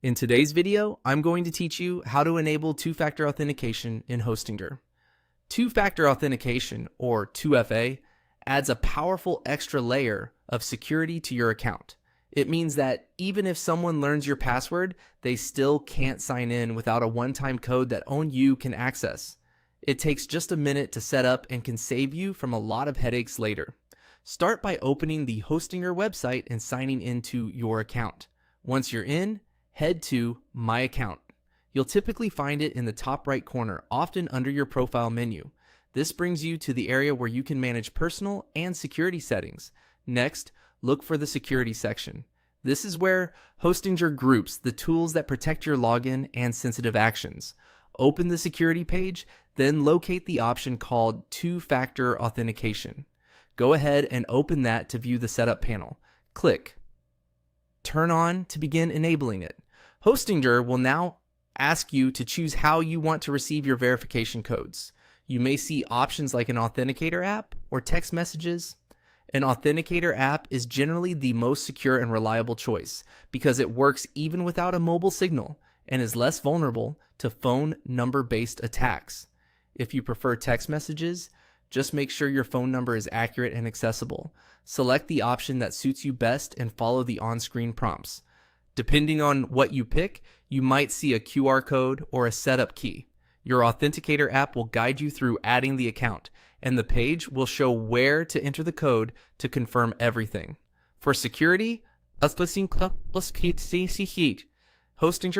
In today's video, I'm going to teach you how to enable two-factor authentication in Hostinger. Two-factor authentication, or 2FA, adds a powerful extra layer of security to your account. It means that even if someone learns your password, they still can't sign in without a one-time code that only you can access. It takes just a minute to set up and can save you from a lot of headaches later. Start by opening the Hostinger website and signing into your account. Once you're in, head to My Account. You'll typically find it in the top right corner, often under your profile menu. This brings you to the area where you can manage personal and security settings. Next, look for the security section. This is where Hostinger groups the tools that protect your login and sensitive actions. Open the security page, then locate the option called Two-Factor Authentication. Go ahead and open that to view the setup panel. Click Turn on to begin enabling it. Hostinger will now ask you to choose how you want to receive your verification codes. You may see options like an authenticator app or text messages. An authenticator app is generally the most secure and reliable choice because it works even without a mobile signal and is less vulnerable to phone number-based attacks. If you prefer text messages, just make sure your phone number is accurate and accessible. Select the option that suits you best and follow the on-screen prompts. Depending on what you pick, you might see a QR code or a setup key. Your Authenticator app will guide you through adding the account, and the page will show where to enter the code to confirm everything. For security, Hostinger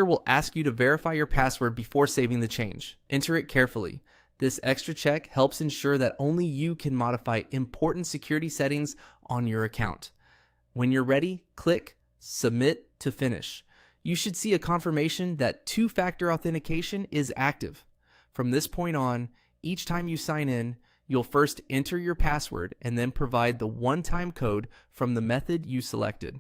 will ask you to verify your password before saving the change. Enter it carefully. This extra check helps ensure that only you can modify important security settings on your account. When you're ready, click Submit to finish. You should see a confirmation that two-factor authentication is active. From this point on, each time you sign in, you'll first enter your password and then provide the one-time code from the method you selected.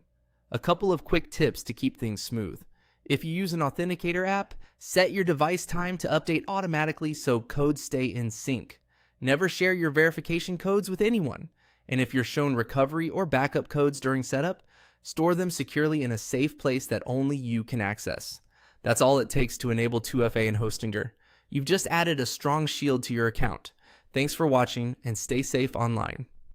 A couple of quick tips to keep things smooth. If you use an authenticator app, set your device time to update automatically so codes stay in sync. Never share your verification codes with anyone. And if you're shown recovery or backup codes during setup, store them securely in a safe place that only you can access. That's all it takes to enable 2FA in Hostinger. You've just added a strong shield to your account. Thanks for watching and stay safe online.